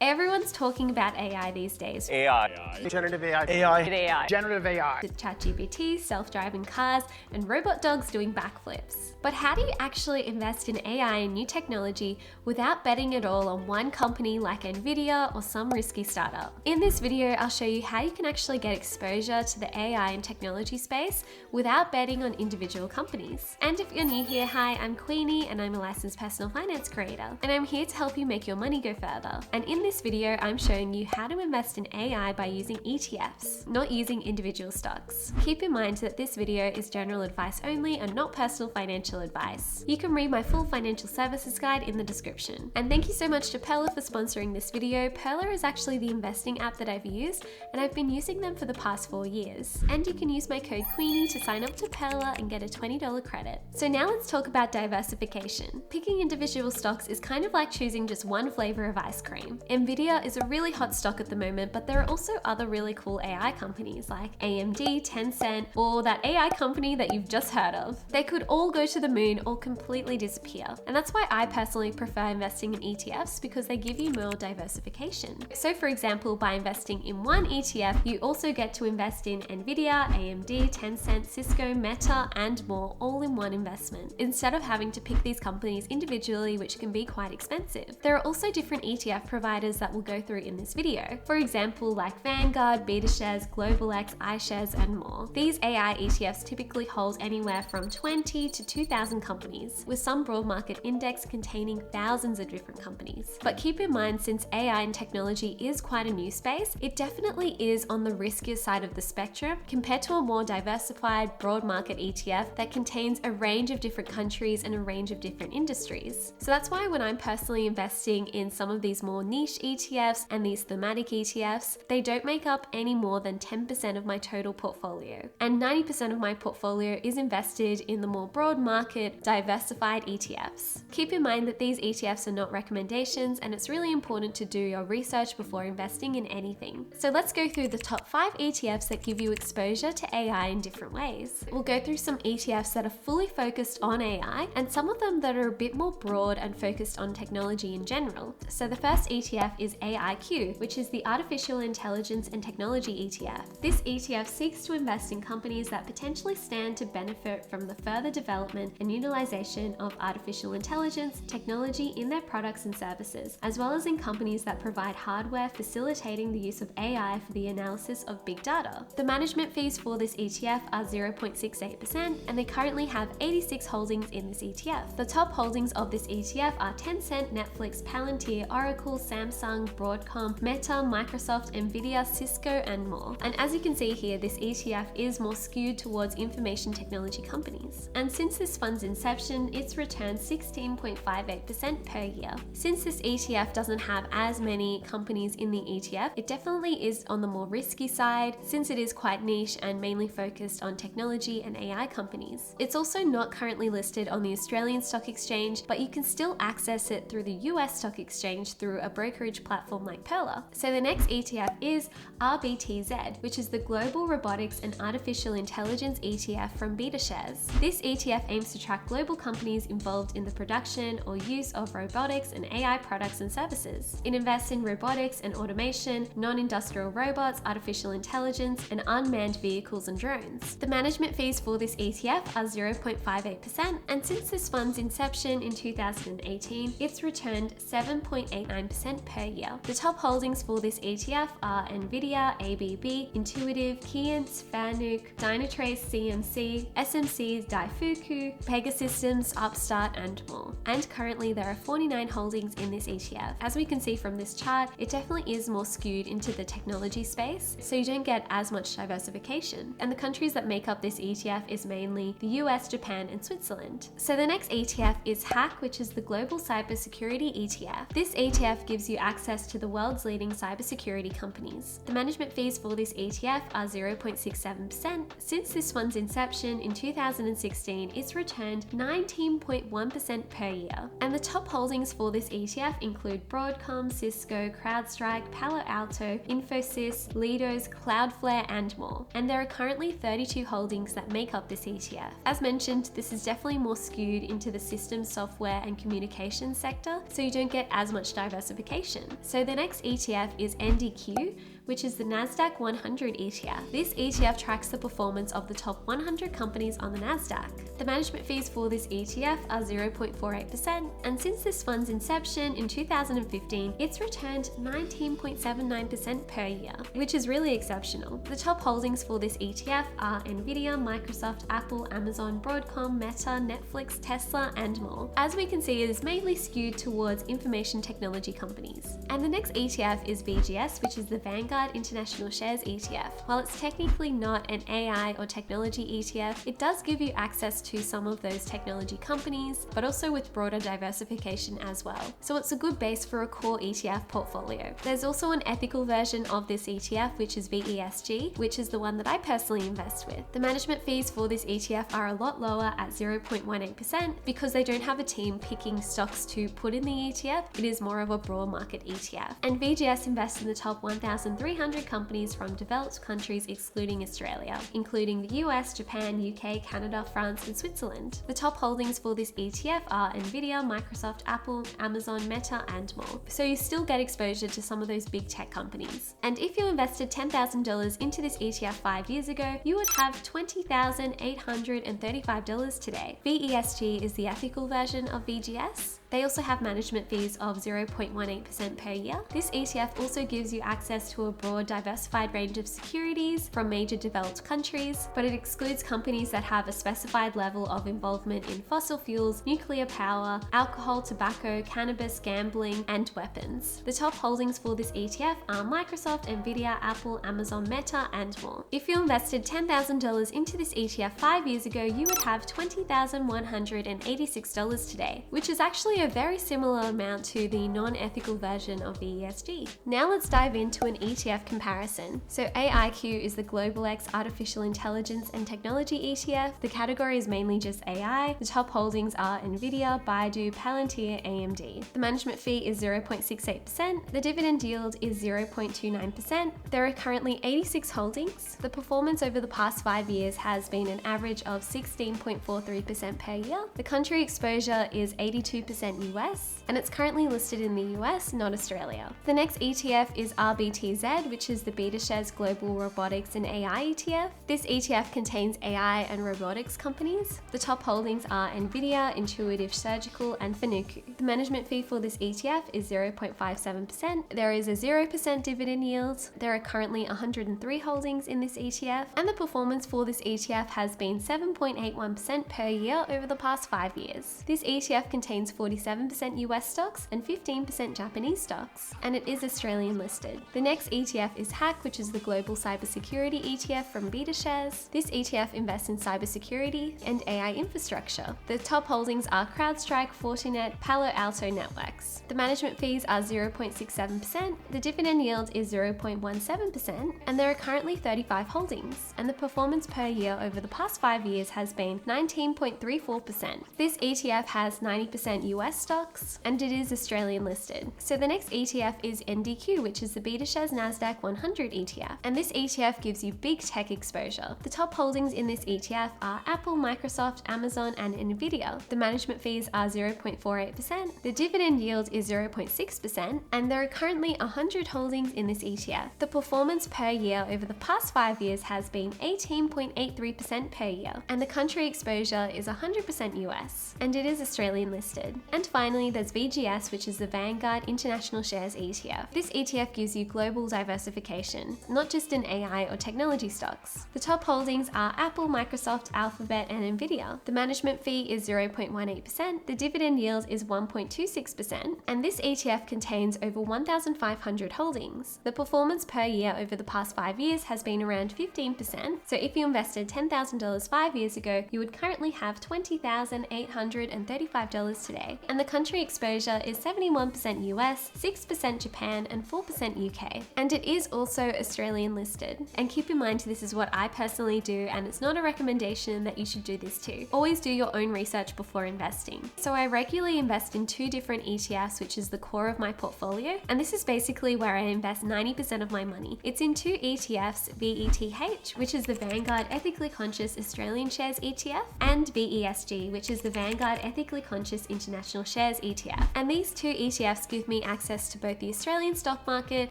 Everyone's talking about AI these days. AI. Generative AI. AI. Generative AI. With ChatGPT, self-driving cars, and robot dogs doing backflips. But how do you actually invest in AI and new technology without betting it all on one company like Nvidia or some risky startup? In this video, I'll show you how you can actually get exposure to the AI and technology space without betting on individual companies. And if you're new here, hi, I'm Queenie and I'm a licensed personal finance creator. And I'm here to help you make your money go further. And in this video, I'm showing you how to invest in AI by using ETFs, not using individual stocks. Keep in mind that this video is general advice only and not personal financial advice. You can read my full financial services guide in the description. And thank you so much to Pearler for sponsoring this video. Pearler is actually the investing app that I've used, and I've been using them for the past 4 years. And you can use my code Queenie to sign up to Pearler and get a $20 credit. So now let's talk about diversification. Picking individual stocks is kind of like choosing just one flavor of ice cream. Nvidia is a really hot stock at the moment, but there are also other really cool AI companies like AMD, Tencent, or that AI company that you've just heard of. They could all go to the moon or completely disappear. And that's why I personally prefer investing in ETFs, because they give you more diversification. So for example, by investing in one ETF, you also get to invest in Nvidia, AMD, Tencent, Cisco, Meta, and more all in one investment, instead of having to pick these companies individually, which can be quite expensive. There are also different ETF providers that we'll go through in this video. For example, like Vanguard, BetaShares, GlobalX, iShares, and more. These AI ETFs typically hold anywhere from 20 to 2,000 companies, with some broad market index containing thousands of different companies. But keep in mind, since AI and technology is quite a new space, it definitely is on the riskier side of the spectrum compared to a more diversified, broad market ETF that contains a range of different countries and a range of different industries. So that's why when I'm personally investing in some of these more niche ETFs and these thematic ETFs, they don't make up any more than 10% of my total portfolio. And 90% of my portfolio is invested in the more broad market, diversified ETFs. Keep in mind that these ETFs are not recommendations, and it's really important to do your research before investing in anything. So let's go through the top 5 ETFs that give you exposure to AI in different ways. We'll go through some ETFs that are fully focused on AI and some of them that are a bit more broad and focused on technology in general. So the first ETF is AIQ, which is the Artificial Intelligence and Technology ETF. This ETF seeks to invest in companies that potentially stand to benefit from the further development and utilization of artificial intelligence technology in their products and services, as well as in companies that provide hardware facilitating the use of AI for the analysis of big data. The management fees for this ETF are 0.68%, and they currently have 86 holdings in this ETF. The top holdings of this ETF are Tencent, Netflix, Palantir, Oracle, Samsung, Broadcom, Meta, Microsoft, Nvidia, Cisco, and more. And as you can see here, this ETF is more skewed towards information technology companies. And since this fund's inception, it's returned 16.58% per year. Since this ETF doesn't have as many companies in the ETF, it definitely is on the more risky side, since it is quite niche and mainly focused on technology and AI companies. It's also not currently listed on the Australian Stock Exchange, but you can still access it through the US Stock Exchange through a brokerage platform like Pearler. So the next ETF is RBTZ, which is the Global Robotics and Artificial Intelligence ETF from BetaShares. This ETF aims to track global companies involved in the production or use of robotics and AI products and services. It invests in robotics and automation, non-industrial robots, artificial intelligence, and unmanned vehicles and drones. The management fees for this ETF are 0.58%, and since this fund's inception in 2018, it's returned 7.89% per year. The top holdings for this ETF are Nvidia, ABB, Intuitive, Keyence, Fanuc, Dynatrace, CMC, SMC, Daifuku, Pegasystems, Upstart, and more. And currently there are 49 holdings in this ETF. As we can see from this chart, it definitely is more skewed into the technology space, so you don't get as much diversification. And the countries that make up this ETF is mainly the US, Japan, and Switzerland. So the next ETF is HACK, which is the Global Cybersecurity ETF. This ETF gives you access to the world's leading cybersecurity companies. The management fees for this ETF are 0.67%. Since this fund's inception in 2016, it's returned 19.1% per year. And the top holdings for this ETF include Broadcom, Cisco, CrowdStrike, Palo Alto, Infosys, Leidos, Cloudflare, and more. And there are currently 32 holdings that make up this ETF. As mentioned, this is definitely more skewed into the systems, software, and communications sector, so you don't get as much diversification. information. So the next ETF is NDQ, which is the NASDAQ 100 ETF. This ETF tracks the performance of the top 100 companies on the NASDAQ. The management fees for this ETF are 0.48%, and since this fund's inception in 2015, it's returned 19.79% per year, which is really exceptional. The top holdings for this ETF are Nvidia, Microsoft, Apple, Amazon, Broadcom, Meta, Netflix, Tesla, and more. As we can see, it is mainly skewed towards information technology companies. And the next ETF is VGS, which is the Vanguard International Shares ETF. While it's technically not an AI or technology ETF, it does give you access to some of those technology companies, but also with broader diversification as well. So it's a good base for a core ETF portfolio. There's also an ethical version of this ETF, which is VESG, which is the one that I personally invest with. The management fees for this ETF are a lot lower at 0.18% because they don't have a team picking stocks to put in the ETF. It is more of a broad market ETF. And VGS invests in the top 1,300 companies from developed countries excluding Australia, including the US, Japan, UK, Canada, France, and Switzerland. The top holdings for this ETF are Nvidia, Microsoft, Apple, Amazon, Meta, and more. So you still get exposure to some of those big tech companies. And if you invested $10,000 into this ETF 5 years ago, you would have $20,835 today. VESG is the ethical version of VGS. They also have management fees of 0.18% per year. This ETF also gives you access to a broad, diversified range of securities from major developed countries, but it excludes companies that have a specified level of involvement in fossil fuels, nuclear power, alcohol, tobacco, cannabis, gambling, and weapons. The top holdings for this ETF are Microsoft, Nvidia, Apple, Amazon, Meta, and more. If you invested $10,000 into this ETF 5 years ago, you would have $20,186 today, which is actually a very similar amount to the non-ethical version of VESG. Now let's dive into an ETF comparison. So AIQ is the Global X Artificial Intelligence and Technology ETF. The category is mainly just AI. The top holdings are Nvidia, Baidu, Palantir, AMD. The management fee is 0.68%. The dividend yield is 0.29%. There are currently 86 holdings. The performance over the past 5 years has been an average of 16.43% per year. The country exposure is 82% US, and it's currently listed in the US, not Australia. The next ETF is RBTZ, which is the BetaShares Global Robotics and AI ETF. This ETF contains AI and robotics companies. The top holdings are Nvidia, Intuitive Surgical, and Fanuc. The management fee for this ETF is 0.57%. There is a 0% dividend yield. There are currently 103 holdings in this ETF, and the performance for this ETF has been 7.81% per year over the past 5 years. This ETF contains 47% US stocks and 15% Japanese stocks, and it is Australian listed. The next ETF is HACK, which is the Global Cybersecurity ETF from BetaShares. This ETF invests in cybersecurity and AI infrastructure. The top holdings are CrowdStrike, Fortinet, Palo Alto Networks. The management fees are 0.67%, the dividend yield is 0.17%, and there are currently 35 holdings, and the performance per year over the past 5 years has been 19.34%. This ETF has 90% US stocks, and it is Australian listed. So the next ETF is NDQ, which is the BetaShares NASDAQ 100 ETF, and this ETF gives you big tech exposure. The top holdings in this ETF are Apple, Microsoft, Amazon, and Nvidia. The management fees are 0.48%, the dividend yield is 0.6%, and there are currently 100 holdings in this ETF. The performance per year over the past 5 years has been 18.83% per year, and the country exposure is 100% US, and it is Australian listed. And finally, there's VGS, which is the Vanguard International Shares ETF. This ETF gives you global diversification, not just in AI or technology stocks. The top holdings are Apple, Microsoft, Alphabet, and Nvidia. The management fee is 0.18%, the dividend yield is 1.26%, and this ETF contains over 1,500 holdings. The performance per year over the past 5 years has been around 15%, so if you invested $10,000 5 years ago, you would currently have $20,835 today, and the country exposure is 71% US, 6% Japan, and 4% UK, and it is also Australian listed. And keep in mind, this is what I personally do, and it's not a recommendation that you should do this too. Always do your own research before investing. So I regularly invest in 2 different ETFs, which is the core of my portfolio, and this is basically where I invest 90% of my money. It's in 2 ETFs, VETH, which is the Vanguard Ethically Conscious Australian Shares ETF, and VESG, which is the Vanguard Ethically Conscious International International Shares ETF. And these two ETFs give me access to both the Australian stock market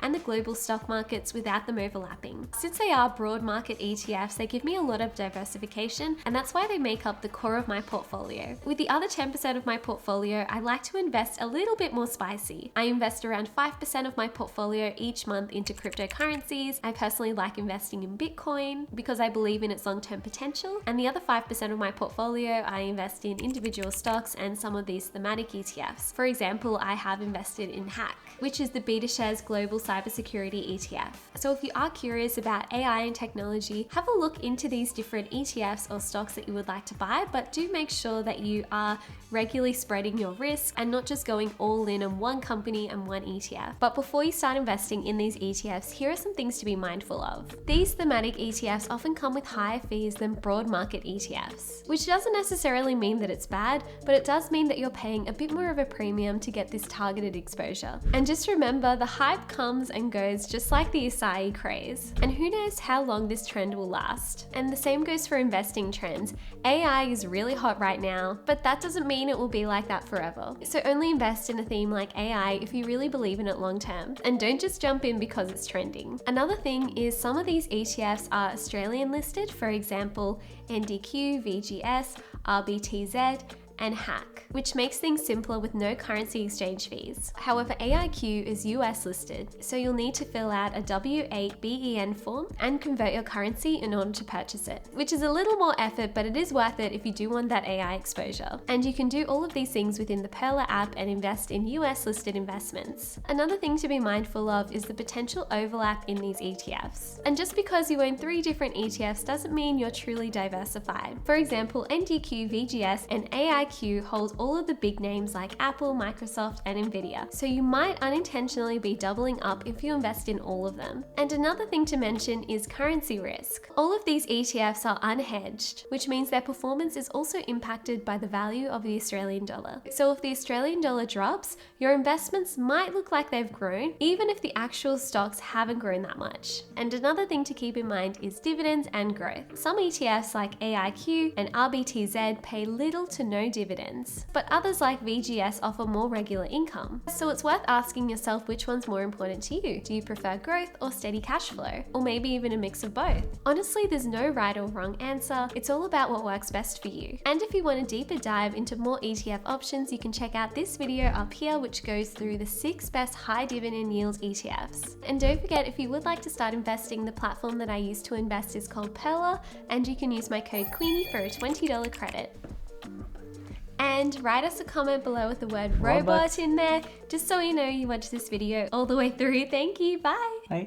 and the global stock markets without them overlapping. Since they are broad market ETFs, they give me a lot of diversification, and that's why they make up the core of my portfolio. With the other 10% of my portfolio, I like to invest a little bit more spicy. I invest around 5% of my portfolio each month into cryptocurrencies. I personally like investing in Bitcoin because I believe in its long-term potential, and the other 5% of my portfolio I invest in individual stocks and some of these thematic ETFs. For example, I have invested in Hack, which is the BetaShares Global Cybersecurity ETF. So if you are curious about AI and technology, have a look into these different ETFs or stocks that you would like to buy, but do make sure that you are regularly spreading your risk and not just going all in on one company and one ETF. But before you start investing in these ETFs, here are some things to be mindful of. These thematic ETFs often come with higher fees than broad market ETFs, which doesn't necessarily mean that it's bad, but it does mean that you're paying a bit more of a premium to get this targeted exposure. And just remember, the hype comes and goes just like the acai craze, and who knows how long this trend will last. And the same goes for investing trends. AI is really hot right now, but that doesn't mean it will be like that forever. So only invest in a theme like AI if you really believe in it long term, and don't just jump in because it's trending. Another thing is some of these ETFs are Australian listed, for example, NDQ, VGS, RBTZ, and Hack, which makes things simpler with no currency exchange fees. However, AIQ is US listed, so you'll need to fill out a W8BEN form and convert your currency in order to purchase it, which is a little more effort, but it is worth it if you do want that AI exposure. And you can do all of these things within the Pearler app and invest in US listed investments. Another thing to be mindful of is the potential overlap in these ETFs. And just because you own 3 different ETFs doesn't mean you're truly diversified. For example, NDQ, VGS, and AIQ holds all of the big names like Apple, Microsoft, and Nvidia, so you might unintentionally be doubling up if you invest in all of them. And another thing to mention is currency risk. All of these ETFs are unhedged, which means their performance is also impacted by the value of the Australian dollar. So if the Australian dollar drops, your investments might look like they've grown, even if the actual stocks haven't grown that much. And another thing to keep in mind is dividends and growth. Some ETFs like AIQ and RBTZ pay little to no dividends, but others like VGS offer more regular income. So it's worth asking yourself which one's more important to you. Do you prefer growth or steady cash flow? Or maybe even a mix of both? Honestly, there's no right or wrong answer. It's all about what works best for you. And if you want a deeper dive into more ETF options, you can check out this video up here, which goes through the 6 best high dividend yield ETFs. And don't forget, if you would like to start investing, the platform that I use to invest is called Pearler, and you can use my code Queenie for a $20 credit. And write us a comment below with the word robot in there, just so we know you watched this video all the way through. Thank you, bye! Bye.